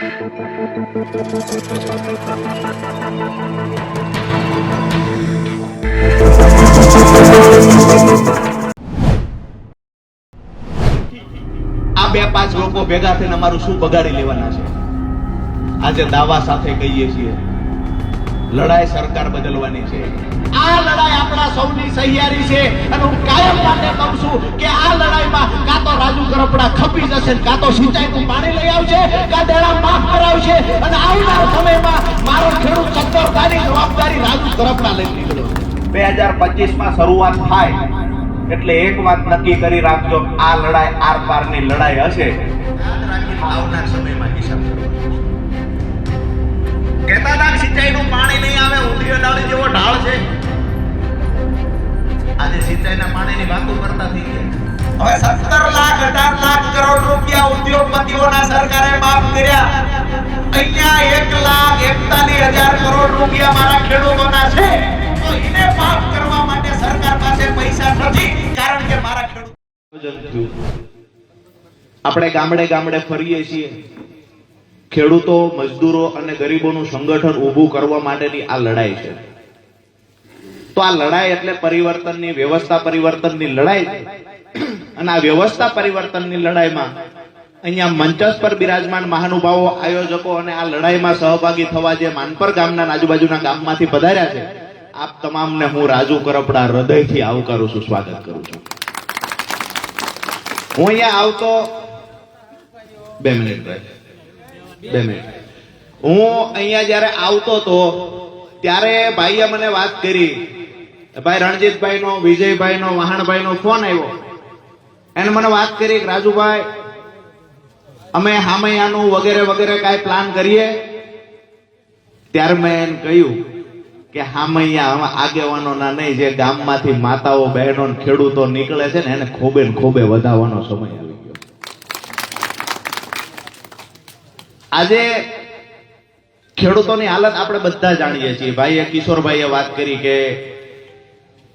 આ બે પાંચ લોકો ભેગા થઈને અમારું શું બગાડી લેવાના છે? આજે દાવા સાથે કહીએ છીએ લડાઈ સરકાર બદલવાની છે. આ લડાઈ આપણા સૌની સહિયારી છે અને હું કાયમ માટે કહું છું કે આ લડાઈમાં કાં તો રાજુ કરપડા ખપી જશે, કાં તો સિંચાઈનું પાણી લઈ આવશે, કાં દેણા માફ કરાવશે અને આવનાર સમયમાં મારો ખેડૂત સત્તરતાની જવાબદારી રાજુ કરપડા લઈ નીકળ્યો. 2025 માં શરૂઆત થાય એટલે એક વાત નક્કી કરી રાખજો, આ લડાઈ આર પારની લડાઈ હશે. યાદ રાખીને આવનાર સમયમાં હિસાબ કરવાનો. કહેતા હતા સિંચાઈનું પાણી નહીં આવે, ઉંધીયો ડાળી જેવો ઢાળ છે. આજે સિંચાઈના પાણીની વાતો કરતા થઈ ગયા. હવે 17 લાખ 18 લાખ કરોડ રૂપિયા ઉદ્યોગપતિઓના સરકારે માફ કર્યા. અહીંયા 1,41,000 કરોડ રૂપિયા મારા ખેડૂતોના છે. તો એને માફ કરવા માટે સરકાર પાસે પૈસા નથી, કારણ કે મારા ખેડૂતો. આપણે ગામડે ગામડે ફરીએ છીએ. ખેડૂતો, મજદૂરો અને ગરીબોનું સંગઠન ઊભું કરવા માટેની આ લડાઈ છે. તો આ લડાઈ એટલે પરિવર્તનની, વ્યવસ્થા પરિવર્તનની લડાઈ છે. અને આ વ્યવસ્થા પરિવર્તનની લડાઈમાં અહીંયા મંચસ પર બિરાજમાન મહાનુભાવો, આયોજકો અને આ લડાઈમાં સહભાગી થવા જે માનપર ગામના આજુબાજુના ગામમાંથી પધાર્યા છે, આપ તમામને હું રાજુ કરપડા હૃદયથી આવકારું છું, સ્વાગત કરું છું. હું અહીંયા આવતો 2 મિનિટ હું અહીંયા જયારે આવતો તો ત્યારે ભાઈએ મને વાત કરી, ભાઈ રણજીતભાઈ નો, વિજયભાઈ નો, વહાણભાઈ નો ફોન આવ્યો. એને મને વાત કરી કે રાજુભાઈ અમે હામૈયાનું વગેરે વગેરે કાંઈ પ્લાન કરીએ. ત્યારે મેં એને કહ્યું કે હામૈયા આગેવાનો ના નહીં, જે ગામમાંથી માતાઓ, બહેનો, ખેડૂતો નીકળે છે ને એને ખોબે ને ખોબે વધાવવાનો સમય આવી ગયો. આજે ખેડૂતોની હાલત આપણે બધા જાણીએ છીએ. ભાઈએ કિશોરભાઈએ વાત કરી કે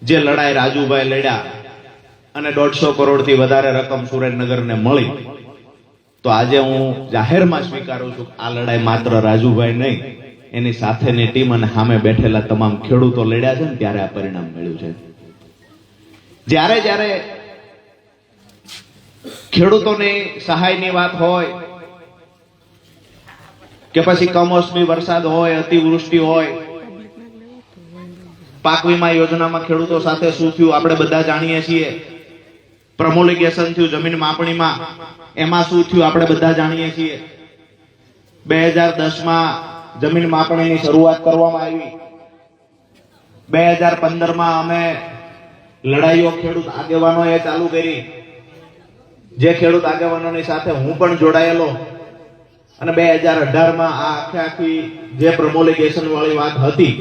જે લડાઈ રાજુભાઈ લડ્યા અને 150 કરોડથી વધારે રકમ સુરેન્દ્રનગરને મળી, તો આજે હું જાહેરમાં સ્વીકારું છું આ લડાઈ માત્ર રાજુભાઈ નહીં, એની સાથેની ટીમ અને સામે બેઠેલા તમામ ખેડૂતો લડ્યા છે ને ત્યારે આ પરિણામ મળ્યું છે. જ્યારે જ્યારે ખેડૂતોની સહાયની વાત હોય કે પછી કમોસમી વરસાદ હોય, અતિવૃષ્ટિ હોય, પાક વીમા યોજનામાં ખેડૂતો સાથે શું થયું આપણે બધા જાણીએ છીએ. પ્રમોલિગેશન થયું જમીન માપણીમાં, એમાં શું થયું આપણે બધા જાણીએ છીએ. 2010 માં જમીન માપણીની શરૂઆત કરવામાં આવી. 2015 માં અમે લડાઈઓ ખેડૂત આગેવાનોએ ચાલુ કરી, જે ખેડૂત આગેવાનોની સાથે હું પણ જોડાયેલો. અને 2018 માં આ આખી જે પ્રમોલિગેશન વાળી વાત હતી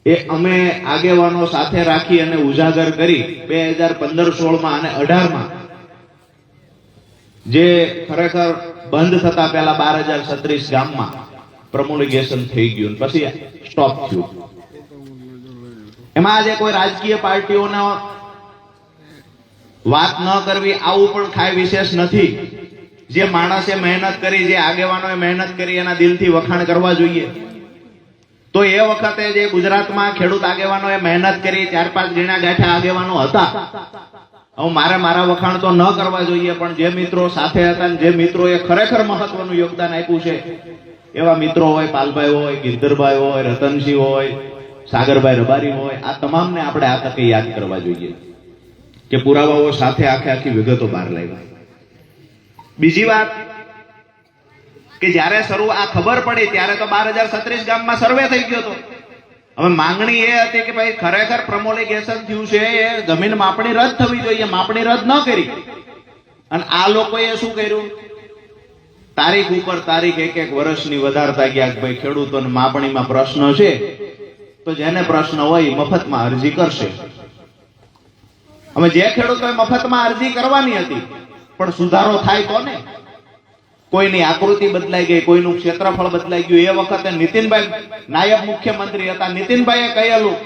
એ અમે આગેવાનો સાથે રાખી અને ઉજાગર કરી. 2015-16 માં અને 18 માં જે ખરેખર બંધ થતા પહેલા 12,036 ગામમાં પ્રમોલિગેશન થઈ ગયું, પછી સ્ટોપ થયું. એમાં આજે કોઈ રાજકીય પાર્ટીઓનો વાત ન કરવી આવું પણ ખાય વિશેષ નથી. જે માણસે મહેનત કરી, જે આગેવાનોએ મહેનત કરી, એના દિલથી વખાણ કરવા જોઈએ. તો એ વખતે જે ગુજરાતમાં ખેડૂત આગેવાનોએ મહેનત કરી, 4-5 ગીણા ગાંઠા આગેવાનો હતા. હવે મારા વખાણ તો ન કરવા જોઈએ, પણ જે મિત્રો સાથે હતા, જે મિત્રોએ ખરેખર મહત્વનું યોગદાન આપ્યું છે, એવા મિત્રો હોય, પાલભાઈ હોય, ગિરધરભાઈ હોય, રતનસિંહ હોય, સાગરભાઈ રબારી હોય, આ તમામને આપણે આ તકે યાદ કરવા જોઈએ કે પુરાવાઓ સાથે આખી વિગતો બહાર લાવી. બીજી વાત કે જ્યારે આ ખબર પડી ત્યારે તો 12,036 ગામમાં સર્વે થઈ ગયો હતો. હવે માંગણી એ હતી કે ભાઈ ખરેખર પ્રમોલિગેશન થયું છે, એ જમીન માપણી રદ થવી જોઈએ, માપણી રદ ન કરી. અને આ લોકોએ શું કર્યું, તારીખ ઉપર તારીખ એક વર્ષની વધારતા ગયા કે ભાઈ ખેડૂતોને માપણીમાં પ્રશ્ન છે તો જેને પ્રશ્ન હોય મફતમાં અરજી કરશે. અમે જે ખેડૂતોએ મફતમાં અરજી કરવાની હતી પણ સુધારો થાય તો ને, કોઈની આકૃતિ બદલાઈ ગઈ, કોઈનું ક્ષેત્રફળ બદલાઈ ગયું. એ વખતે નીતિનભાઈ નાયબ મુખ્યમંત્રી હતા, નીતિનભાઈએ કહેલું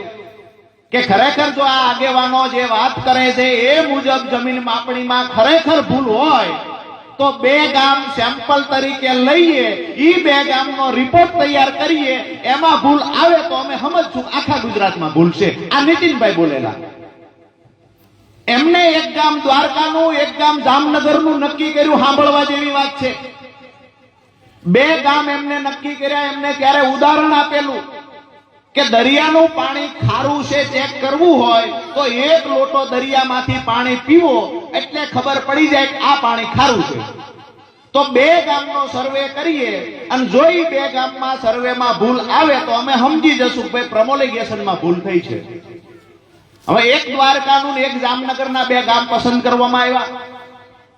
કે ખરેખર જો આ આગેવાનો જે વાત કરે છે એ મુજબ જમીન માપણીમાં ખરેખર ભૂલ હોય તો 2 ગામ સેમ્પલ તરીકે લઈએ, ઈ 2 ગામનો રિપોર્ટ તૈયાર કરીએ, એમાં ભૂલ આવે તો અમે સમજશું આખા ગુજરાતમાં ભૂલ છે. આ નીતિનભાઈ બોલેલા. એમને એક ગામ દ્વારકાનું, એક ગામ જામનગરનું નક્કી કર્યું, સાંભળવા જેવી વાત છે. 2 ગામ એમને નક્કી કર્યા. એમને ત્યારે ઉદાહરણ આપેલું કે દરિયાનું પાણી ખારું છે ચેક કરવું હોય તો 1 લોટો દરિયામાંથી પાણી પીવો એટલે ખબર પડી જાય કે આ પાણી ખારું છે. તો 2 ગામનો સર્વે કરીએ અને જો ઈ 2 ગામમાં સર્વેમાં ભૂલ આવે તો અમે સમજી જશું કે ભાઈ પ્રમોલિગેશનમાં ભૂલ થઈ છે. હવે એક દ્વારકાનું ને એક જામનગરના 2 ગામ પસંદ કરવામાં આવ્યા.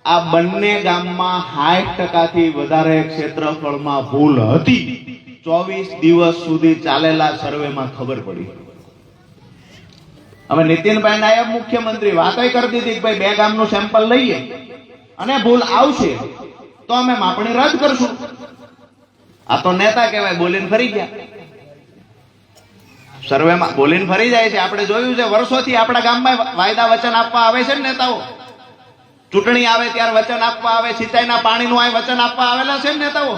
આ બંને ગામમાં 60% થી વધારે ક્ષેત્રફળમાં ભૂલ હતી. 24 દિવસ સુધી ચાલેલા સર્વેમાં ખબર પડી. હવે નીતિનભાઈ નાયબ મુખ્યમંત્રી વાતો કરી દીધી કે ભાઈ 2 ગામનું સેમ્પલ લઈએ અને ભૂલ આવશે તો અમે માપણી રદ કરશું. આ તો નેતા કહેવાય, બોલીને ફરી ગયા. સર્વેમાં બોલીને ફરી જાય છે. આપણે જોયું છે વર્ષોથી આપણા ગામમાં વાયદા વચન આપવા આવે છે ને નેતાઓ. ચૂંટણી આવે ત્યારે વચન આપવા આવે, સિંચાઈના પાણીનું આ વચન આપવા આવેલા છે ને નેતાઓ.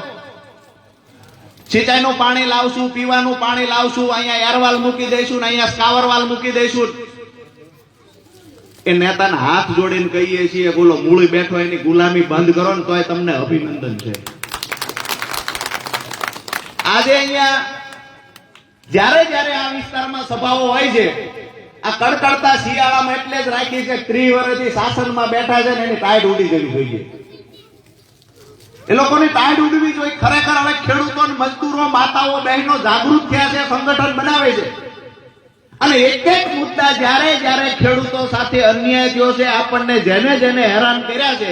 સિંચાઈનું પાણી લાવશું, પીવાનું પાણી લાવશું, અહીંયા એરવાલ મૂકી દઈશું ને અહીંયા સ્કાવરવાલ મૂકી દઈશું. એ નેતાના હાથ જોડીને કહીએ છીએ બોલો મૂળી બેઠો એની ગુલામી બંધ કરો ને તોય તમને અભિનંદન છે. આજે અહીંયા જ્યારે જ્યારે આ વિસ્તારમાં સભાઓ હોય છે, આ કડકડતા શિયાળામાં એટલે જ રાખી છે 30 વર્ષથી શાસનમાં બેઠા છે ને એની ટાઈટ ઉડી જવી જોઈએ. એ લોકોની ટાઈટ ઉડવી જોઈએ. ખરેખર હવે ખેડૂતો, મજદૂરો, માતાઓ, બહેનો જાગૃત થયા છે, સંગઠન બનાવે છે અને એક એક મુદ્દા જ્યારે ખેડૂતો સાથે અન્યાય થયો છે, આપણને જેને જેને હેરાન કર્યા છે,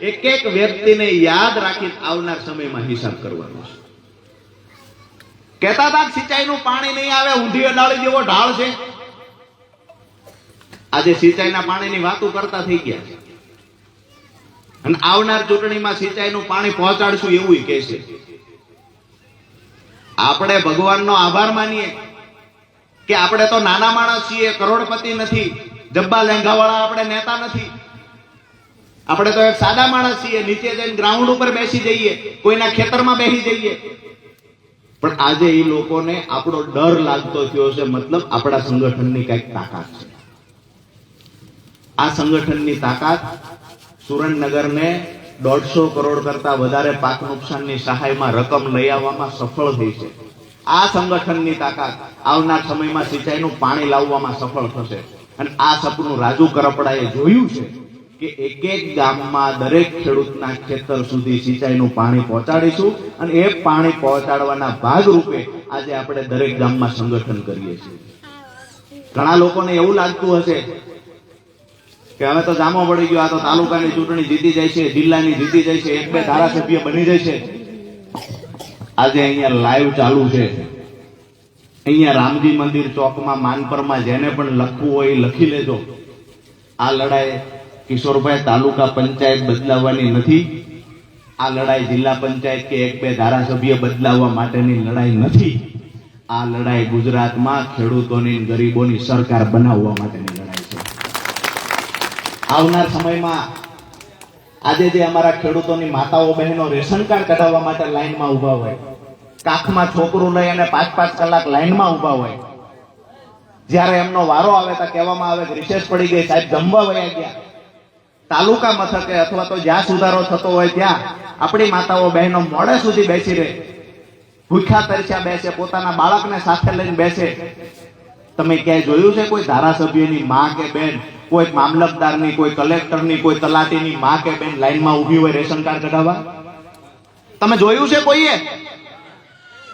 એક એક વ્યક્તિને યાદ રાખી આવનાર સમયમાં હિસાબ કરવાનો છે. કહેતા હતા સિંચાઈનું પાણી નહીં આવે, ઊંધી અડાળી જેવો ઢાળ છે. આજે સિંચાઈના પાણીની વાતો કરતા થઈ ગયા છે અને આવનાર ચૂંટણીમાં સિંચાઈનું પાણી પહોંચાડશું એવું કહે છે. આપણે ભગવાનનો આભાર માનીએ કે આપણે તો નાના માણસ છીએ, કરોડપતિ નથી, જબ્બા લેંઘાવાળા આપણે નેતા નથી. આપણે તો એક સાદા માણસ છીએ, નીચે જઈને ગ્રાઉન્ડ ઉપર બેસી જઈએ, કોઈના ખેતરમાં બેસી જઈએ. પણ આજે એ લોકોને આપણો ડર લાગતો થયો છે. મતલબ આપણા સંગઠનની કઈક તાકાત છે. આ સંગઠનની તાકાત સુરેન્દ્રનગરને 150 કરોડ કરતા વધારે પાક નુકસાનની સહાયમાં રકમ લઈ આવવામાં સફળ થઈ છે. આ સંગઠનની તાકાત આવનાર સમયમાં સિંચાઈનું પાણી લાવવામાં સફળ થશે. અને આ સપનું રાજુ કરપડાએ જોયું છે કે એક એક ગામમાં દરેક ખેડૂતના ખેતર સુધી સિંચાઈનું પાણી પહોંચાડીશું અને એ પાણી પહોંચાડવાના ભાગરૂપે આજે આપણે દરેક ગામમાં સંગઠન કરીએ છીએ. ઘણા લોકોને એવું લાગતું હશે કે હવે તો જામો પડી ગયો, આ તો તાલુકાની ચૂંટણી જીતી જાય છે, જિલ્લાની જીતી જાય છે, 1-2 ધારાસભ્ય બની જાય છે. આજે અહીંયા લાઈવ ચાલુ છે. અહીંયા રામજી મંદિર ચોકમાં, માનપરમાં જેને પણ લખવું હોય એ લખી લેજો. આ લડાઈ કિશોરભાઈ તાલુકા પંચાયત બદલાવવાની નથી. આ લડાઈ જિલ્લા પંચાયત કે 1-2 ધારાસભ્ય બદલાવવા માટેની લડાઈ નથી. આ લડાઈ ગુજરાતમાં ખેડૂતોની, ગરીબોની સરકાર બનાવવા માટેની લડાઈ છે. આવનાર સમયમાં આજે જે અમારા ખેડૂતોની માતાઓ, બહેનો રેશન કાર્ડ કઢાવવા માટે લાઈનમાં ઉભા હોય, કાખમાં છોકરું લઈ અને 5-5 કલાક લાઈનમાં ઉભા હોય, જ્યારે એમનો વારો આવે તો કહેવામાં આવે કે રિસેસ પડી ગઈ, સાહેબ જમવા વયા ગયા. તાલુકા મથકે અથવા તો જ્યાં સુધારો થતો હોય ત્યાં આપણી માતાઓ, બહેનો મોડે સુધી બેસી રહે, ભૂખ્યા તરસ્યા બેસે, પોતાના બાળકને સાથે લઈને બેસે. તમે ક્યાંય જોયું છે કોઈ ધારાસભ્યની માં કે બેન, કોઈ મામલતદારની, કોઈ કલેક્ટરની, કોઈ તલાટીની માં કે બેન લાઈનમાં ઊભી હોય રેશન કાર્ડ કઢાવવા? તમે જોયું છે કોઈએ?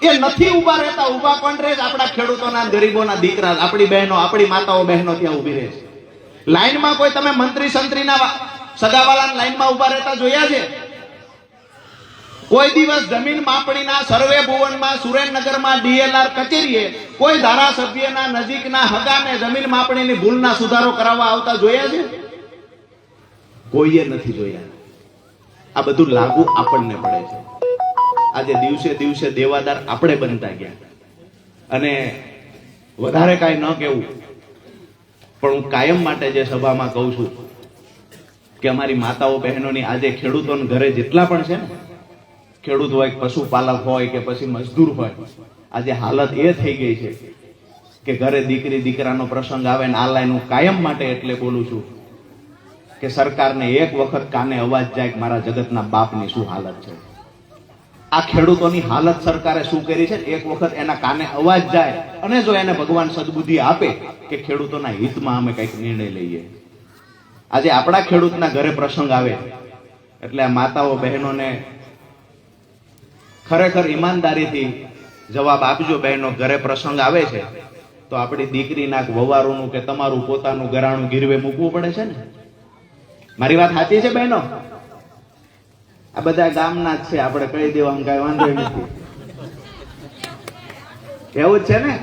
એ નથી ઉભા રહેતા. ઉભા કોણ રહે? આપણા ખેડૂતોના, ગરીબોના દીકરા, આપણી બહેનો, આપણી માતાઓ, બહેનો ત્યાં ઊભી રહે છે. લાઈનમાં કોઈ તમે મંત્રી સંત્રીના સગાવાળાના લાઈનમાં ઉભા રહેતા જોયા છે? કોઈ દિવસ જમીન માપણીના સર્વે ભુવનમાં, સુરેન્દ્રનગરમાં ડીએલઆર કચેરીએ કોઈ ધારાસભ્યના નજીકના હગાને જમીન માપણીની ભૂલના સુધારો કરાવવા આવતા જોયા છે? કોઈએ નથી જોયા. આ બધું લાગુ આપણને પડે છે. આજે દિવસે દિવસે દેવાદાર આપણે બનતા ગયા. અને વધારે કાંઈ ન કહેવું, પણ હું કાયમ માટે જે સભામાં કહું છું કે અમારી માતાઓ બહેનોની આજે ખેડૂતોના ઘરે જેટલા પણ છે ને, ખેડૂત હોય, પશુપાલક હોય કે પછી મજદૂર હોય, આજે હાલત એ થઈ ગઈ છે કે ઘરે દીકરી દીકરાનો પ્રસંગ આવે ને આ લાઈન હું કાયમ માટે એટલે બોલું છું કે સરકારને એક વખત કાને અવાજ જાય કે મારા જગતના બાપની શું હાલત છે. આ ખેડૂતોની હાલત સરકારે શું કરી છે, એક વખત એના કાને અવાજ જાય અને જો એને ભગવાન સદબુદ્ધિ આપે કે ખેડૂતોના હિતમાં અમે કંઈક નિર્ણય લઈએ. આજે આપણા ખેડૂતના ઘરે પ્રસંગ આવે એટલે આ માતાઓ બહેનોને ખરેખર ઈમાનદારીથી જવાબ આપજો. બહેનો, ઘરે પ્રસંગ આવે છે તો આપણી દીકરીના વવારોનું કે તમારું પોતાનું ઘરાણું ગીરવે મૂકવું પડે છે ને. મારી વાત સાચી છે બહેનો? આ બધા ગામના જ છે, આપણે કહી દેવામાં કઈ વાંધો નથી. એવું જ છે ને?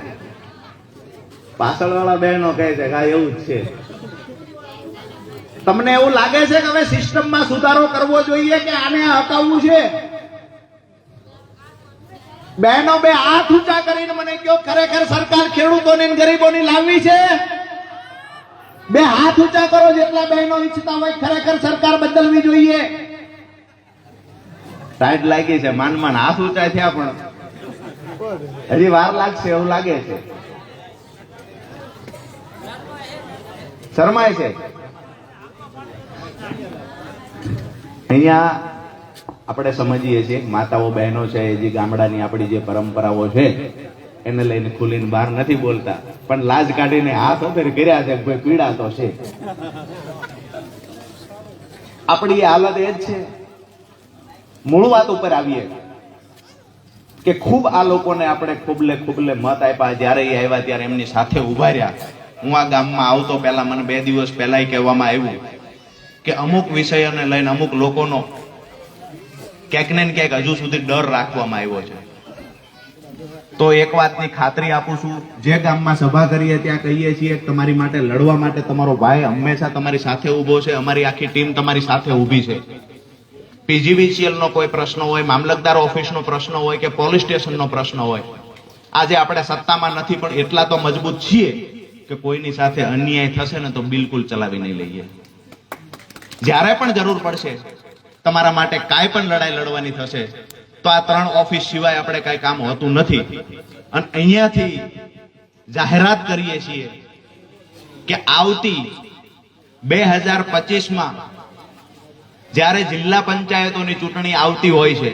પાછળ વાળા બહેનો કહે છે કે એવું જ છે. તમને એવું લાગે છે કે હવે સિસ્ટમમાં સુધારો કરવો જોઈએ કે આને હટાવવું છે? બહેનો, બે હાથ ઊંચા કરીને મને કહો, ખરેખર સરકાર ખેડૂતોને ગરીબોની લાવવી છે? બે હાથ ઊંચા કરો જેટલા બહેનો ઈચ્છતા હોય ખરેખર સરકાર બદલવી જોઈએ. ટાઈટ લાગી છે, માન માન હાથ ઊંચા થયા પણ હજી વાર લાગશે એવું લાગે છે. શરમાય છે. અહીંયા આપણે સમજીએ છીએ માતાઓ બહેનો છે, જે ગામડાની આપણી જે પરંપરાઓ છે એને લઈને ખુલીને બહાર નથી બોલતા, પણ લાજ કાઢીને હાથ અંદર કર્યા છે, કોઈ પીડા તો છે. આપણી હાલત એ જ છે. મૂળ વાત ઉપર આવીએ કે ખૂબ આ લોકોને આપણે ખૂબલે મત આપ્યા. જ્યારે એ આવ્યા ત્યારે એમની સાથે ઉભા રહ્યા. હું આ ગામમાં આવતો પહેલા મને 2 દિવસ પહેલા કહેવામાં આવ્યું કે અમુક વિષયોને લઈને અમુક લોકોનો ક્યાંક ને ક્યાંક હજુ સુધી ડર રાખવામાં આવ્યો છે. તો એક વાતની ખાતરી આપું છું, જે ગામમાં સભા કરીએ ત્યાં કહીએ છીએ તમારી માટે લડવા માટે તમારો ભાઈ હંમેશા તમારી સાથે ઉભો છે, અમારી આખી ટીમ તમારી સાથે ઊભી છે. પીજીવીસીએલ નો કોઈ પ્રશ્ન હોય, મામલતદાર ઓફિસનો પ્રશ્ન હોય કે પોલીસ સ્ટેશનનો પ્રશ્ન હોય, આજે આપણે સત્તામાં નથી પણ એટલા તો મજબૂત છીએ કે કોઈની સાથે અન્યાય થશે ને તો બિલકુલ ચલાવી નહીં લઈએ. જ્યારે પણ જરૂર પડશે તમારા માટે કાંઈ પણ લડાઈ લડવાની થશે તો આ 3 ઓફિસ સિવાય આપણે કાંઈ કામ હોતું નથી. અને અહીંયાથી જાહેરાત કરીએ છીએ કે આવતી 2025માં જ્યારે જિલ્લા પંચાયતોની ચૂંટણી આવતી હોય છે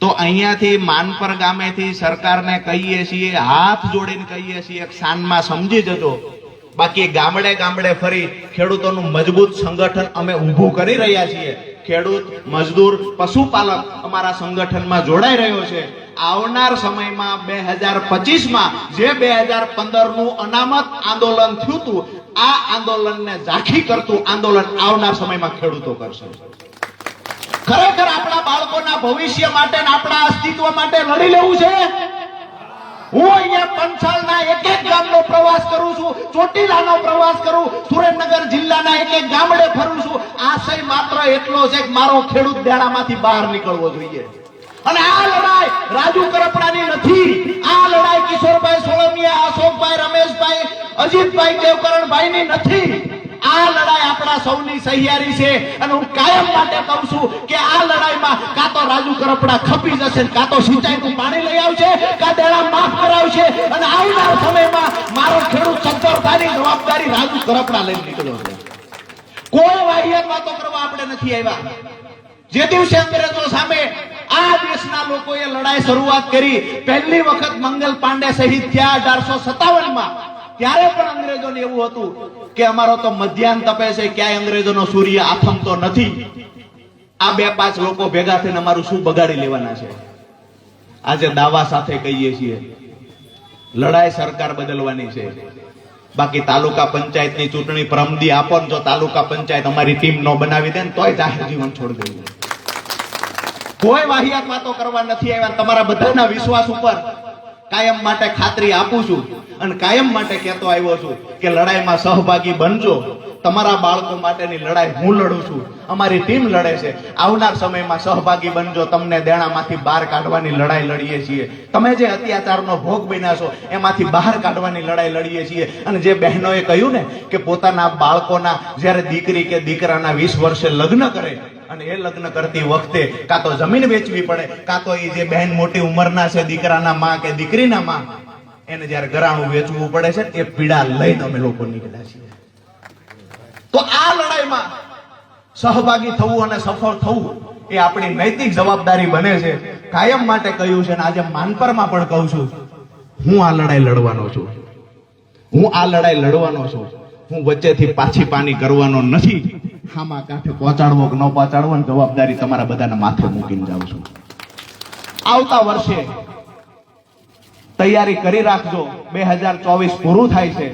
તો અહીંયાથી માનપર ગામેથી સરકારને કહીએ છીએ, હાથ જોડીને કહીએ છીએ, શાનમાં સમજી જજો. બાકી ગામડે ફરી ખેડૂતોનું મજબૂત સંગઠન અમે ઊભું કરી રહ્યા છીએ. ખેડૂત, મજદૂર, પશુપાલક અમારા સંગઠનમાં જોડાઈ રહ્યો છે. આવનાર સમયમાં 2025માં જે 2015નું અનામત આંદોલન થયું હતું, આ આંદોલનને ઝાંખી કરતું આંદોલન આવનાર સમયમાં ખેડૂતો કરશે. ખરેખર આપણા બાળકોના ભવિષ્ય માટે અને આપણા અસ્તિત્વ માટે લડી લેવું છે. હું અહીંયા પંચાલના એક ગામનો પ્રવાસ કરું છું, ચોટીલાનો પ્રવાસ કરું, સુરેન્દ્રનગર જિલ્લાના એક ગામડે ફરું છું. આશય માત્ર એટલો છે કે મારો ખેડૂત દેડામાંથી બહાર નીકળવો જોઈએ. અને આ લડાઈ રાજુ કરપડાની નથી. આ લડાઈ કિશોરભાઈ સોળમિયા, અશોકભાઈ, રમેશભાઈ, અજીતભાઈ, દેવકરણભાઈની નથી. આ લડાઈ આપણા સૌની સહિયારી છે. અને હું કાયમ માટે કહું છું કે આ લડાઈમાં કાં તો રાજુ કરપડા ખપી જશે, કાં તો સિંચાઈનું પાણી લઈ આવશે, કાં દેડા માફ કરાવશે. અને આવનાર સમયમાં મારો ખેડૂત સદ્ધરતાની જવાબદારી રાજુ કરપડા લઈને નીકળ્યો છે. કોઈ વાહિયાત વાતો કરવા આપણે નથી આવ્યા. જે દિવસે અંગ્રેજો સામે આ દેશના લોકોએ લડાઈ શરૂઆત કરી, પહેલી વખત મંગલ પાંડે શહીદ થયા 1857માં, ત્યારે પણ અંગ્રેજોને એવું હતું કે અમારો તો મધ્યાહન તપે છે, ક્યાંય અંગ્રેજોનો સૂર્ય આથમતો નથી. આ 2-5 લોકો ભેગા થઈને અમારું શું બગાડી લેવાના છે? આજે દાવા સાથે કહીએ છીએ લડાઈ સરકાર બદલવાની છે. બાકી તાલુકા પંચાયતની ચૂંટણી પ્રમદી આપો ને જો તાલુકા પંચાયત અમારી ટીમ નો બનાવી દે ને તોય જાહેર જીવન છોડી દઈએ. કોઈ વાહિયાત વાતો કરવા નથી આવ્યા. તમારા બધાના વિશ્વાસ ઉપર કાયમ માટે ખાતરી આપું છું અને કાયમ માટે કહેતો આવ્યો છું કે લડાઈમાં સહભાગી બનજો. તમારા બાળકો માટેની લડાઈ હું લડું છું, અમારી ટીમ લડે છે. આવનાર સમયમાં સહભાગી બનજો, તમને દેણામાંથી બહાર કાઢવાની લડાઈ લડીએ છીએ. તમે જે અત્યાચારનો ભોગ બન્યા છો એમાંથી બહાર કાઢવાની લડાઈ લડીએ છીએ. અને જે બહેનોએ કહ્યું ને કે પોતાના બાળકોના જ્યારે દીકરી કે દીકરાના 20 વર્ષે લગ્ન કરે અને એ લગ્ન કરતી વખતે કાં તો જમીન વેચવી પડે, કાં તો એ જે બહેન મોટી ઉંમરના છે, દીકરાના માં કે દીકરીના માં, એને જ્યારે ઘરાણું વેચવું પડે છે, એ પીડા લઈને અમે લોકો નીકળ્યા છીએ. તો આ લડાઈમાં સહભાગી થવું અને સફળ થવું એ આપણી નૈતિક જવાબદારી બને છે. કાયમ માટે કહ્યું છે અને આજે માનપરમાં પણ કહું છું, હું આ લડાઈ લડવાનો છું. હું આ લડાઈ લડવાનો છું. હું વચ્ચેથી પાછી પાની કરવાનો નથી. હામાં કાંઠે પહોંચાડવો કે ન પહોંચાડવો જવાબદારી તમારા બધાના માથે મૂકીને જાઉં છું. આવતા વર્ષે તૈયારી કરી રાખજો. 2024 પૂરું થાય છે.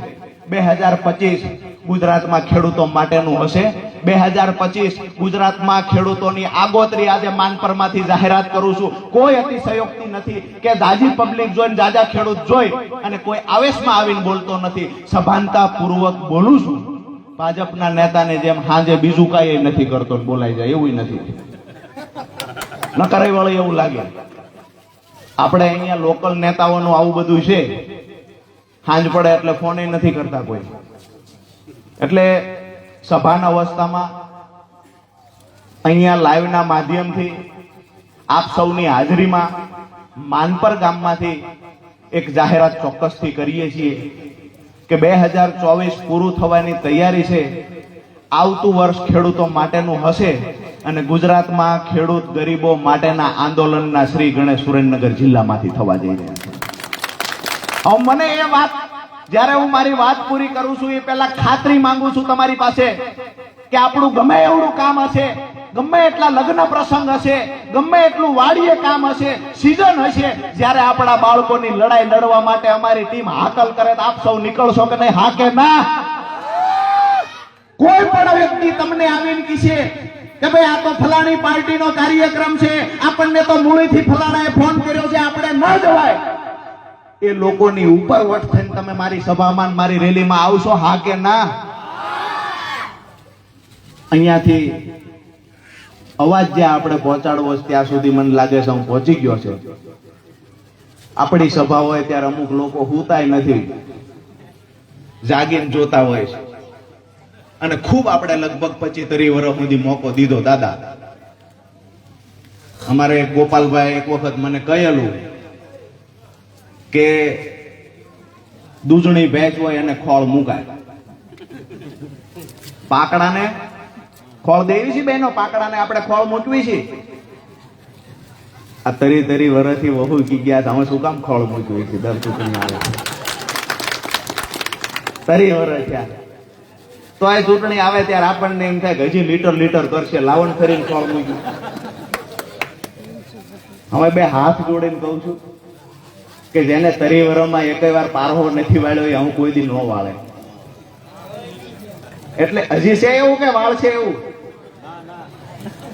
2025 ગુજરાતમાં ખેડૂતો માટેનું હશે. 2025 ગુજરાતમાં ખેડૂતોની આગોતરી આજે માનપરમાંથી જાહેરાત કરું છું. કોઈ અતિશયોક્તિ નથી કે જાજી પબ્લિક જોઈને, જાજા ખેડૂત જોઈ અને કોઈ આવેશમાં આવીને બોલતો નથી. સભાનતા પૂર્વક બોલું છું. ભાજપના નેતાને જેમ હાજે બીજું કાંઈ નથી કરતો બોલાઈ જાય એવું નથી. ન કરાય વળે એવું લાગે. આપણે અહીંયા લોકલ નેતાઓનું આવું બધું છે. હાંજ પડે એટલે ફોન નથી કરતા કોઈ. એટલે સભાના અવસ્થામાં અહીંયા લાઈવના માધ્યમથી આપ સૌની હાજરીમાં માનપર ગામમાંથી એક જાહેરાત ચોક્કસથી કરીએ છીએ કે 2024 પૂરું થવાની તૈયારી છે. આવતું વર્ષ ખેડૂતો માટેનું હશે અને ગુજરાતમાં ખેડૂત ગરીબો માટેના આંદોલનના શ્રી ગણેશ સુરેન્દ્રનગર જિલ્લામાંથી થવા જઈ રહ્યા છે. હવે મને એ વાત, જ્યારે હું મારી વાત પૂરી કરું છું એ પહેલા ખાતરી માંગુ છું તમારી પાસે કે આપણું ગમે એવડું કામ હશે, ગમે એટલા લગ્ન પ્રસંગ હશે, ગમે એટલું વાડીએ કામ હશે, સીઝન હશે, જ્યારે આપણા બાળકોની લડાઈ લડવા માટે અમારી ટીમ હાકલ કરે તો આપ સૌ નીકળશો કે નહીં? હા કે ના? કોઈ પણ વ્યક્તિ તમને આવીને કહેશે કે ભાઈ આ તો ફલાણી પાર્ટીનો કાર્યક્રમ છે, આપણને તો મૂળીથી ફલાણાએ ફોન કર્યો છે, આપણે ન જવાય, એ લોકોની ઉપર વટ થઈને તમે મારી સભામાં, મારી રેલીમાં આવશો? હા કે ના? અહીંયાથી અવાજ જ્યાં આપણે પહોંચાડવો છે ત્યાં સુધી મને લાગે છે હું પહોંચી ગયો છે. આપણી સભા હોય ત્યારે અમુક લોકો હુતાય નથી, જાગીને જોતા હોય છે. અને ખૂબ આપણે લગભગ 25-30 વર્ષ સુધી મોકો દીધો. દાદા અમારે ગોપાલભાઈ એક વખત મને કહેલું કે દૂધણી ભેંસ હોય અને ખોળ મુકાય. પાકડાને ખોળ દેવી છે બહેનો, પાકડાને આપણે ખોળ મૂકવી છે. આ 30 વર્ષથી વહુ કી ગયા તમે શું કામ ખોળ મૂકવી છે? દર ચૂંટણી આવે 30 વર્ષ થયા તો આ ચૂંટણી આવે ત્યારે આપણને એમ થાય કે હજી લીટર કરશે, લાવણ કરીને ખોળ મૂક્યું. હવે બે હાથ જોડીને કહું છું કે જેને 30 વર્ષમાં એકેય વાર પારહો નથી વાળ્યો એ હું કોઈ દી ન વાળે. એટલે હજી છે એવું કે વાળ છે એવું?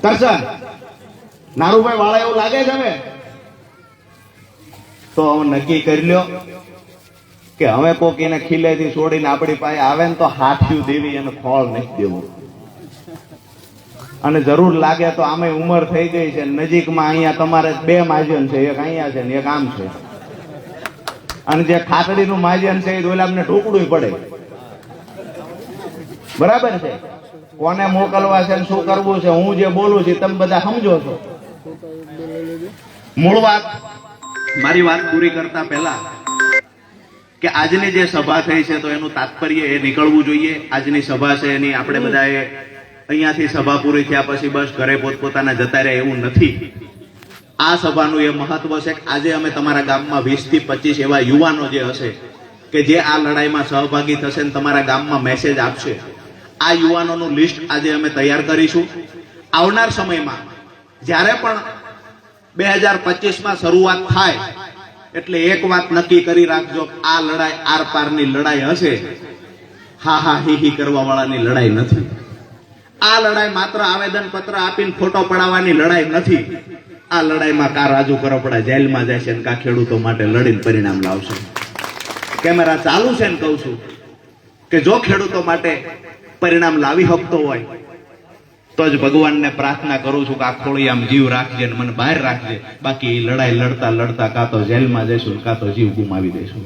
કરશન નારુભાઈ વાળા એવું લાગે છે હવે? તો હવે નક્કી કરી લ્યો કે હવે કોક એને ખીલેથી છોડીને આપણી પાસે આવે ને તો હાથિયું દેવી એને ફળ નહીં દેવું. અને જરૂર લાગે તો આમે ઉંમર થઈ ગઈ છે, નજીકમાં અહીંયા તમારે 2 માજન છે, એક અહીંયા છે ને એક આમ છે. અને જે ખાતડીનું માજન છે એ દોલામને ઢોકડું પડે. બરાબર છે? કોને મોકલવા છે શું કરવું છે, હું જે બોલું છું તમે બધા સમજો છો. મૂળ વાત, મારી વાત પૂરી કરતા પહેલા કે આજની જે સભા થઈ છે તો એનું તાત્પર્ય એ નીકળવું જોઈએ. આજની સભા છે એની આપણે બધાએ અહીંયાથી સભા પૂરી થયા પછી બસ ઘરે પોતપોતાના જતા રહ્યા એવું નથી. આ સભાનું એ મહત્વ છે કે આજે અમે તમારા ગામમાં 20 થી 25 એવા યુવાનો જે હશે કે જે આ લડાઈમાં સહભાગી થશે ને તમારા ગામમાં મેસેજ આપશે. આ યુવાનોનું લિસ્ટ આજે અમે તૈયાર કરીશું. આવનાર સમયમાં જ્યારે પણ 2025માં શરૂઆત થાય એટલે એક વાત નક્કી કરી રાખજો, આ લડાઈ આર પારની લડાઈ હશે, હા હા હી હી કરવા વાળાની લડાઈ નથી. આ લડાઈ માત્ર આવેદન પત્ર આપીને ફોટો પડાવવાની લડાઈ નથી. આ લડાઈમાં કા રાજુ કરપડા જેલમાં જશે ને કા ખેડૂતો માટે લડીને પરિણામ લાવશે. કેમેરા ચાલુ છે ને કહું છું કે જો ખેડૂતો માટે પરિણામ લાવી શકતો હોય તો જ ભગવાનને પ્રાર્થના કરું છું કે આ ખોળી આમ જીવ રાખજે ને મને બહાર રાખજે. બાકી લડાઈ લડતા લડતા કાં તો જેલમાં જઈશું કાં તો જીવ ગુમાવી દઈશું.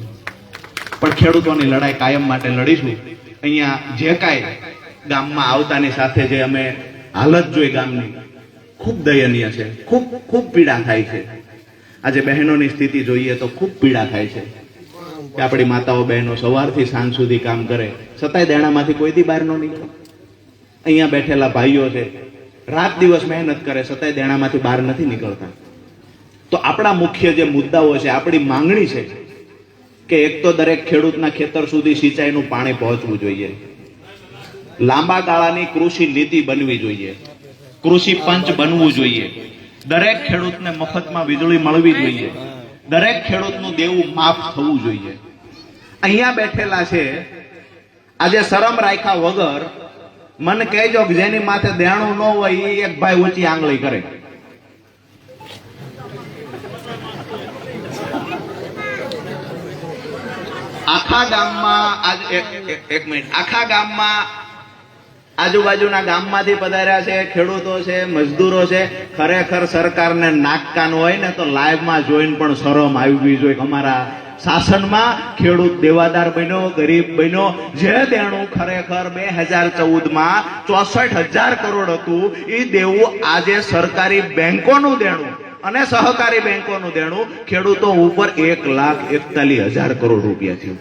પણ ખેડૂતોની લડાઈ કાયમ માટે લડીશું. અહીંયા જે કાંઈ ગામમાં આવતાની સાથે જે અમે હાલત જોઈ ગામની, ખૂબ દયનીય છે. ખૂબ ખૂબ પીડા થાય છે. આજે બહેનોની સ્થિતિ જોઈએ તો ખૂબ પીડા થાય છે કે આપણી માતાઓ બહેનો સવારથી સાંજ સુધી કામ કરે, છતાંય દેણામાંથી કોઈ દી બહાર ન નીકળે. અહીંયા બેઠેલા ભાઈઓ છે, રાત દિવસ મહેનત કરે, છતાંય દેણામાંથી બહાર નથી નીકળતા. તો આપણા મુખ્ય જે મુદ્દાઓ છે, આપણી માંગણી છે કે એક તો દરેક ખેડૂતના ખેતર સુધી સિંચાઈનું પાણી પહોંચવું જોઈએ. લાંબા ગાળાની કૃષિ નીતિ બનવી જોઈએ. કૃષિ પંચ બનવું જોઈએ. દરેક ખેડૂતને મફતમાં વીજળી મળવી જોઈએ. દરેક ખેડૂતનું દેવું માફ થવું જોઈએ. અહીંયા બેઠેલા છે, આજે શરમ રાખ્યા વગર મને કહેજો કે જેની માથે દેણું ન હોય એ એક ભાઈ ઊંચી આંગળી કરે. આખા ગામમાં એક મિનિટ, આખા ગામમાં આજુબાજુના ગામમાંથી પધાર્યા છે ખેડૂતો છે, મજદૂરો છે. ખરેખર સરકારને નાકકાન હોય ને તો લાઈવમાં જોઈને પણ શરમ આવી જોઈએ કે અમારા શાસનમાં ખેડૂત દેવાદાર બન્યો, ગરીબ બન્યો. જે દેણું ખરેખર 2014માં 64,000 કરોડ હતું, એ દેવું આજે સરકારી બેંકોનું દેણું અને સહકારી બેંકોનું દેણું ખેડૂતો ઉપર 1,41,000 કરોડ રૂપિયા થયું.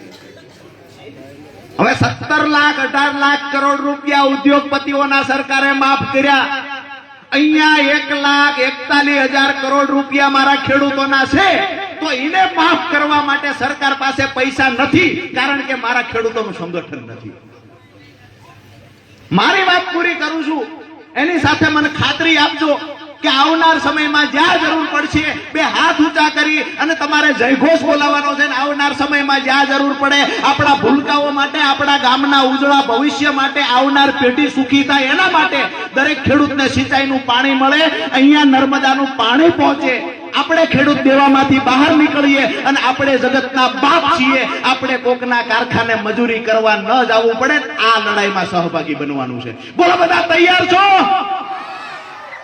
હવે 17 લાખ 18 લાખ કરોડ રૂપિયા ઉદ્યોગપતિઓના સરકારે માફ કર્યા. અહીંયા 1,41,000 કરોડ રૂપિયા મારા ખેડૂતોના છે, તો એને માફ કરવા માટે સરકાર પાસે પૈસા નથી, કારણ કે મારા ખેડૂતોનું સંગઠન નથી. મારી વાત પૂરી કરું છું. એની સાથે મને ખાતરી આપજો કે આવનાર સમયમાં જ્યાં જરૂર પડશે બે હાથ ઊંચા કરી અને તમારે જયઘોષ બોલાવવાનો છે. આવનાર સમયમાં જ્યાં જરૂર પડે આપણા ભૂલકાઓ માટે, આપણા ગામના ઉજળા ભવિષ્ય માટે, આવનાર પેઢી સુખી થાય એના માટે દરેક ખેડૂતને સિંચાઈનું પાણી મળે, અહીંયા નર્મદાનું પાણી પહોંચે. આપણે ખેડૂત દેવામાંથી બહાર નીકળીએ અને આપણે જગતના બાપ છીએ. આપણે કોકના કારખાને મજૂરી કરવા ન જવું પડે. આ લડાઈમાં સહભાગી બનવાનું છે. બોલો, બધા તૈયાર છો?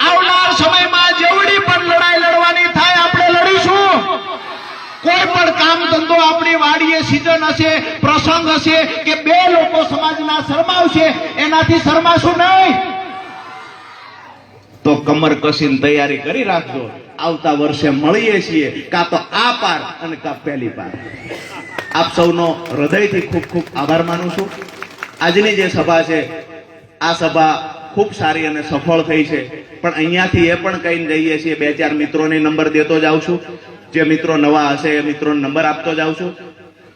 આવનાર સમયમાં જેવડી પણ લડાઈ લડવાની થાય આપણે લડીશું. કોઈ પણ કામ ધંધો આપણી વાડીએ સિઝન હશે, પ્રસંગ હશે કે બે લોકો સમાજના શરમાવશે, એનાથી શરમાશું નહીં. તો કમર કસીને તૈયારી કરી રાખજો. આવતા વર્ષે મળીએ છીએ, કાં તો આ પાર અને કાં પહેલી પાર. આપ સૌનો હૃદયથી ખૂબ ખૂબ આભાર માનું છું. આજની જે સભા છે, આ સભા ખૂબ સારી અને સફળ થઈ છે. પણ અહીંયાથી એ પણ કહીને જઈએ છીએ, 2-4 મિત્રોને નંબર દેતો જાઉં છું. જે મિત્રો નવા હશે એ મિત્રોને નંબર આપતો જાઉં છું.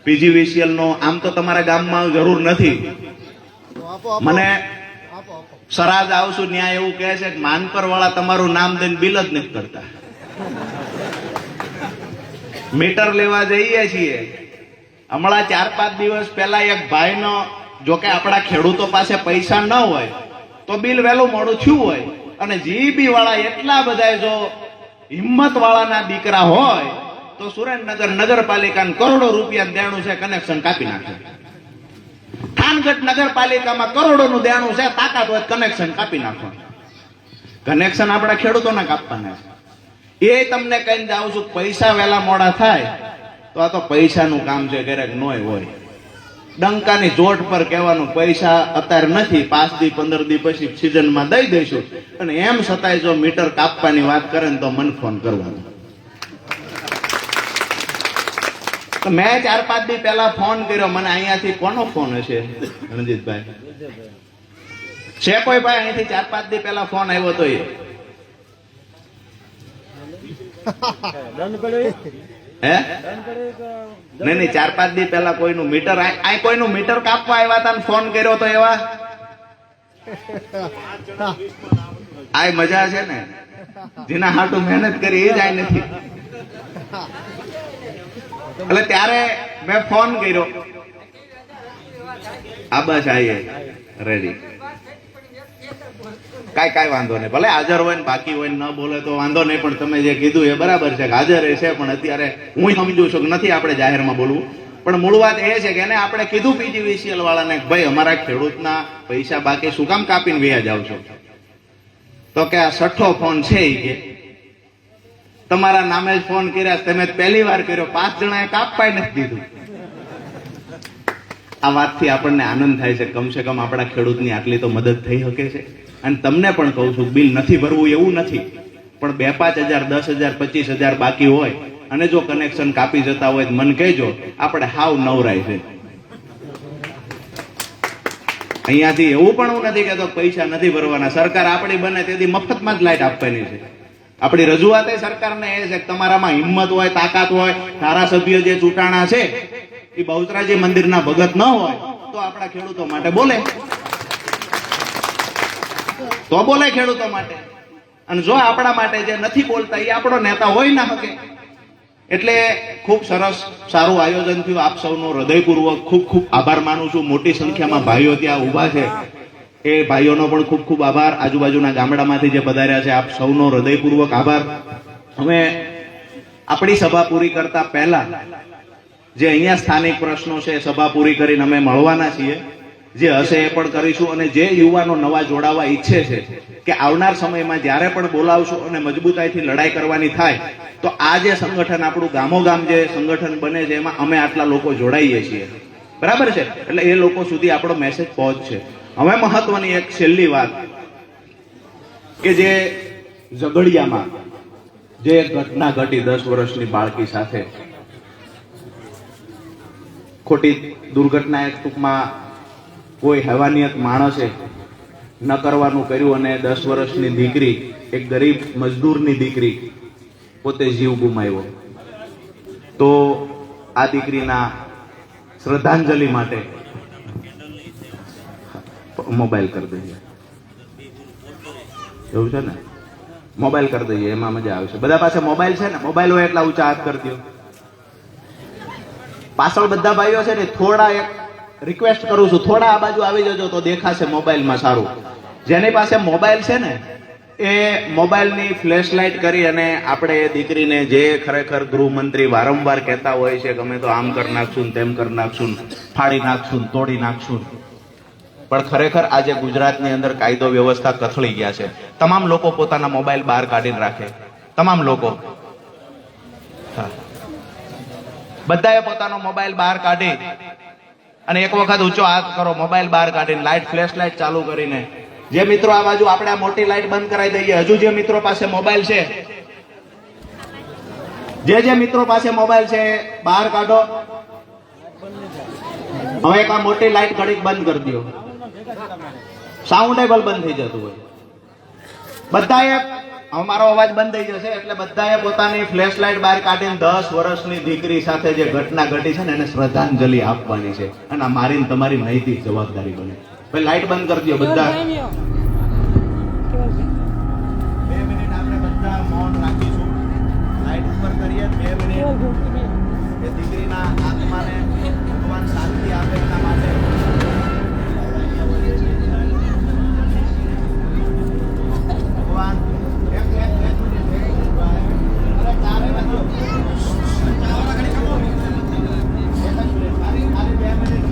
PGVCL નો આમ તો તમારા ગામમાં જરૂર નથી. મને સરાજ આવશું ન્યાય એવું કહે છે કે માનપર વાળા તમારું નામ દઈને બિલ જ નથી કરતા. મીટર લેવા જઈએ છીએ. હમણાં 4-5 દિવસ પહેલા એક ભાઈનો, જોકે આપણા ખેડૂતો પાસે પૈસા ન હોય તો બિલ વહેલું મોડું થયું હોય, અને જીબી વાળા એટલા બધા જો હિંમત વાળાના દીકરા હોય તો સુરેન્દ્રનગર નગરપાલિકાને કરોડો રૂપિયા દેણું છે, કનેક્શન કાપી નાખે. થાનગઢ નગરપાલિકામાં કરોડોનું દેણું છે, તાકાત હોય કનેક્શન કાપી નાખો. કનેક્શન આપણા ખેડૂતોને કાપવાના છે. એ તમને કહીને જાઉં છું, પૈસા વહેલા મોડા થાય તો આ તો પૈસાનું કામ છે, ક્યારેક નોય હોય. ડંકાની જોટ પર કહેવાનું પૈસા અત્યારે નથી, 5 દી 15 દી પછી સિઝનમાં દઈ દઈશું, અને એમ છતાંય જો મીટર કાપવાની વાત કરે ને તો મને ફોન કરવાનો. મેં 4-5 દી પહેલા ફોન કર્યો. મને અહીંયાથી કોનો ફોન હશે રણજીતભાઈ? છે કોઈ ભાઈ અહીંથી 4-5 દી પહેલા ફોન આવ્યો તો? હે નહીં, 4-5 દી પહેલા કોઈનું મીટર, આ કોઈનું મીટર કાપવા આવ્યા હતા ને ફોન કર્યો તો એવા? આ મજા છે ને, જેના હાટું મહેનત કરી એ જ આ નથી. એટલે ત્યારે મેં ફોન કર્યો. આ બસ આઈએ રેડી. કાંઈ વાંધો નહીં, ભલે હાજર હોય ને બાકી હોય ને ન બોલે તો વાંધો નહીં, પણ તમે જે કીધું એ બરાબર છે કે હાજર છે, પણ અત્યારે હું સમજુ છું કે નથી આપણે જાહેરમાં બોલવું. પણ મૂળ વાત એ છે કે એને આપણે કીધું પીજીવીસીએલ વાળાને ભાઈ અમારા ખેડૂતના પૈસા બાકી શું કામ કાપીને વ્યા જાવ છો? તો કે આ 6ઠ્ઠો ફોન છે ઈ કે તમારા નામે જ ફોન કર્યા, તમે પહેલી વાર કર્યો, 5 જણાએ કાપવાય નથી દીધું. આ વાતથી આપણને આનંદ થાય છે, કમસે કમ આપણા ખેડૂતની આટલી તો મદદ થઈ શકે છે. અને તમને પણ કહું છું, બિલ નથી ભરવું એવું નથી, પણ 2-5 હજાર, 10 હજાર, 25 હજાર બાકી હોય અને જો કનેક્શન કાપી જતા હોય તો મને કહેજો, આપણે હાવ નવરાય છે. અહીંયાથી એવું પણ હું નથી કહેતો પૈસા નથી ભરવાના, સરકાર આપણી બને તેથી મફતમાં જ લાઈટ આપવાની છે. આપણી રજૂઆત એ સરકારને એ છે કે તમારામાં હિંમત હોય, તાકાત હોય, ધારાસભ્ય જે ચૂંટાણા છે એ બહુચરાજી મંદિરના ભગત ન હોય તો આપણા ખેડૂતો માટે બોલે, તો બોલે ખેડૂતો માટે. અને જો આપણા માટે જે નથી બોલતા એ આપણો નેતા હોય ના શકે. એટલે ખૂબ સરસ સારું આયોજન થયું. આપ સૌનો હૃદયપૂર્વક ખૂબ ખૂબ આભાર માનું છું. મોટી સંખ્યામાં ભાઈઓ ત્યાં ઊભા છે, એ ભાઈઓનો પણ ખૂબ ખૂબ આભાર. આજુબાજુના ગામડામાંથી જે પધાર્યા છે, આપ સૌનો હૃદયપૂર્વક આભાર. અમે આપણી સભા પૂરી કરતા પહેલા જે અહીંયા સ્થાનિક પ્રશ્નો છે, સભા પૂરી કરીને અમે મળવાના છીએ. જે હશે એ પણ કરીશું. અને જે યુવાનો નવા જોડાવા ઈચ્છે છે કે આવનાર સમયમાં જ્યારે પણ બોલાવશું અને મજબૂતાઈથી લડાઈ કરવાની થાય તો આ જે સંગઠન આપણું ગામોગામ જે સંગઠન બને છે એમાં અમે આટલા લોકો જોડાઈએ છીએ, બરાબર છે? એટલે એ લોકો સુધી આપણો મેસેજ પહોંચશે. હવે મહત્વની એક છેલ્લી વાત કે જે ઝઘડિયામાં જે ઘટના ઘટી 10 વર્ષની બાળકી સાથે, ખોટી દુર્ઘટના, એક ટૂંકમાં કોઈ હેવાનિયત માણસે ન કરવાનું કર્યું અને 10 વર્ષની દીકરી, એક ગરીબ મજદૂરની દીકરી પોતે જીવ ગુમાવ્યો. તો આ દીકરીના શ્રદ્ધાંજલિ માટે મોબાઈલ કરી દઈએ, એવું છે ને? મોબાઈલ કરી દઈએ, એમાં મજા આવશે. બધા પાસે મોબાઈલ છે ને? મોબાઈલ હોય એટલા ઊંચા હાથ કરી દો. પાછળ બધા ભાઈઓ છે ને, થોડા એક રિક્વેસ્ટ કરું છું, થોડા આ બાજુ આવી જજો તો દેખાશે મોબાઈલમાં સારું. જેની પાસે મોબાઈલ છે ને એ મોબાઈલની ફ્લેશ લાઇટ કરી અને આપણે એ દીકરીને, જે ખરેખર ગૃહમંત્રી વારંવાર કહેતા હોય છે કે અમે તો આમ કરી નાખશું, તેમ કરી નાખશું, ફાડી નાખશું, તોડી નાખશું, પણ ખરેખર આજે ગુજરાતની અંદર કાયદો વ્યવસ્થા કથળી ગયા છે. તમામ લોકો પોતાના મોબાઈલ બહાર કાઢીને રાખે, તમામ લોકો, બધાએ પોતાનો મોબાઈલ બહાર કાઢી અને એક વખત ઊંચો હાથ કરો, મોબાઈલ બહાર કાઢીને લાઇટ, ફ્લેશ લાઇટ ચાલુ કરીને. જે મિત્રો આ બાજુ આપણે આ મોટી લાઇટ બંધ કરાવી દઈએ. હજુ જે મિત્રો પાસે મોબાઈલ છે, જે મિત્રો પાસે મોબાઈલ છે બહાર કાઢો. હવે એક આ મોટી લાઇટ ઘડીક બંધ કરી દો, સાઉન્ડ બંધ થઈ જતું હોય. બધાએ, અમારો અવાજ બંધ થઈ જશે એટલે બધાએ પોતાની ફ્લેશ લાઇટ બહાર કાઢીને 10 વર્ષની દીકરી સાથે જે ઘટના ઘટી છે ને એને શ્રદ્ધાંજલિ આપવાની છે. અને આ મારી તમારી નૈતિક જવાબદારી બને. ભાઈ લાઇટ બંધ કરી દો બધા. 2 મિનિટ આપણે બધા મૌન રાખીશું. લાઇટ ઉપર કરીએ 2 મિનિટ. એ દીકરીના આત્માને ભગવાન શાંતિ આપે એના માટે. ભગવાન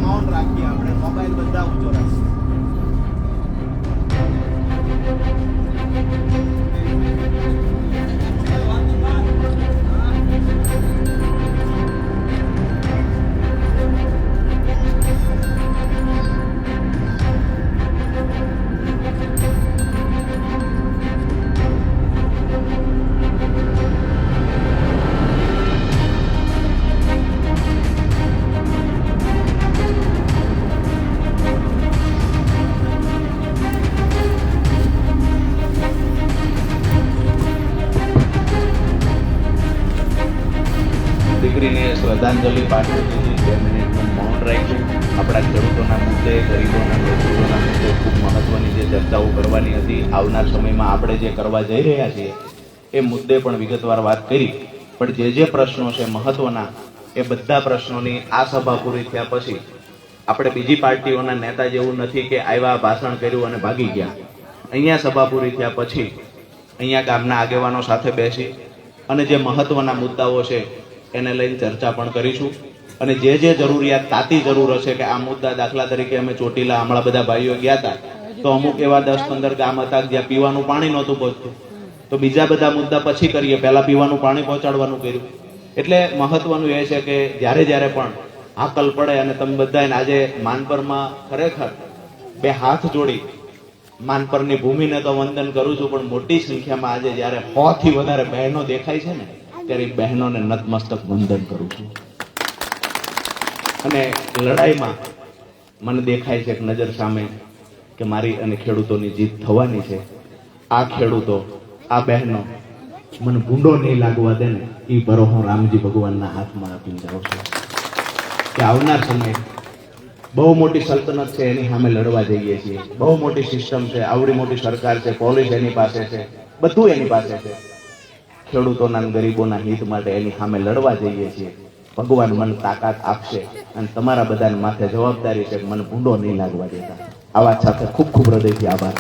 મૌન રાખીએ આપણે. મોબાઈલ બધા ઊંચો રાખીએ. દીકરીને શ્રદ્ધાંજલિ પાઠવી દીધી. 2 મિનિટનું મૌન રાખ્યું. આપણા ખેડૂતોના મુદ્દે, ગરીબોના, મજદૂરોના મુદ્દે ખૂબ મહત્વની જે ચર્ચાઓ કરવાની હતી, આવનાર સમયમાં આપણે જે કરવા જઈ રહ્યા છીએ એ મુદ્દે પણ વિગતવાર વાત કરી. પણ જે પ્રશ્નો છે મહત્વના, એ બધા પ્રશ્નોની આ સભા પૂરી થયા પછી આપણે બીજી પાર્ટીઓના નેતા જેવું નથી કે આવ્યા, ભાષણ કર્યું અને ભાગી ગયા. અહીંયા સભા પૂરી થયા પછી અહીંયા ગામના આગેવાનો સાથે બેસી અને જે મહત્વના મુદ્દાઓ છે એને લઈને ચર્ચા પણ કરીશું. અને જે જરૂરિયાત તાતી જરૂર હશે કે આ મુદ્દા, દાખલા તરીકે અમે ચોટીલા હમણાં બધા ભાઈઓ ગયા હતા, તો અમુક એવા 10-15 ગામ હતા જ્યાં પીવાનું પાણી નહોતું પહોંચતું, તો બીજા બધા મુદ્દા પછી કરીએ, પહેલા પીવાનું પાણી પહોંચાડવાનું કર્યું. એટલે મહત્વનું એ છે કે જ્યારે પણ હાકલ પડે અને તમે બધાને આજે માનપરમાં ખરેખર બે હાથ જોડી માનપરની ભૂમિને તો વંદન કરું છું, પણ મોટી સંખ્યામાં આજે જ્યારે 100 થી વધારે બહેનો દેખાય છે ને, ત્યારે એ બહેનોને નતમસ્તક વંદન કરું છું. અને લડાઈમાં મને દેખાય છે એક નજર સામે કે મારી અને ખેડૂતોની જીત થવાની છે. આ ખેડૂતો, આ બહેનો મને ભૂંડો નહીં લાગવા દે ને, એ ભરો હું રામજી ભગવાનના હાથમાં આપીને જાઉં છું કે આવનાર સમય બહુ મોટી સલ્તનત છે, એની સામે લડવા જઈએ છીએ. બહુ મોટી સિસ્ટમ છે, આવડી મોટી સરકાર છે, પોલીસ એની પાસે છે, બધું એની પાસે છે. ખેડૂતોના અને ગરીબોના હિત માટે એની સામે લડવા જઈએ છીએ. ભગવાન મને તાકાત આપશે અને તમારા બધાને માથે જવાબદારી છે કે મને ભૂંડો નહીં લાગવા દેતા. આ વાત સાથે ખૂબ ખૂબ હૃદયથી આભાર.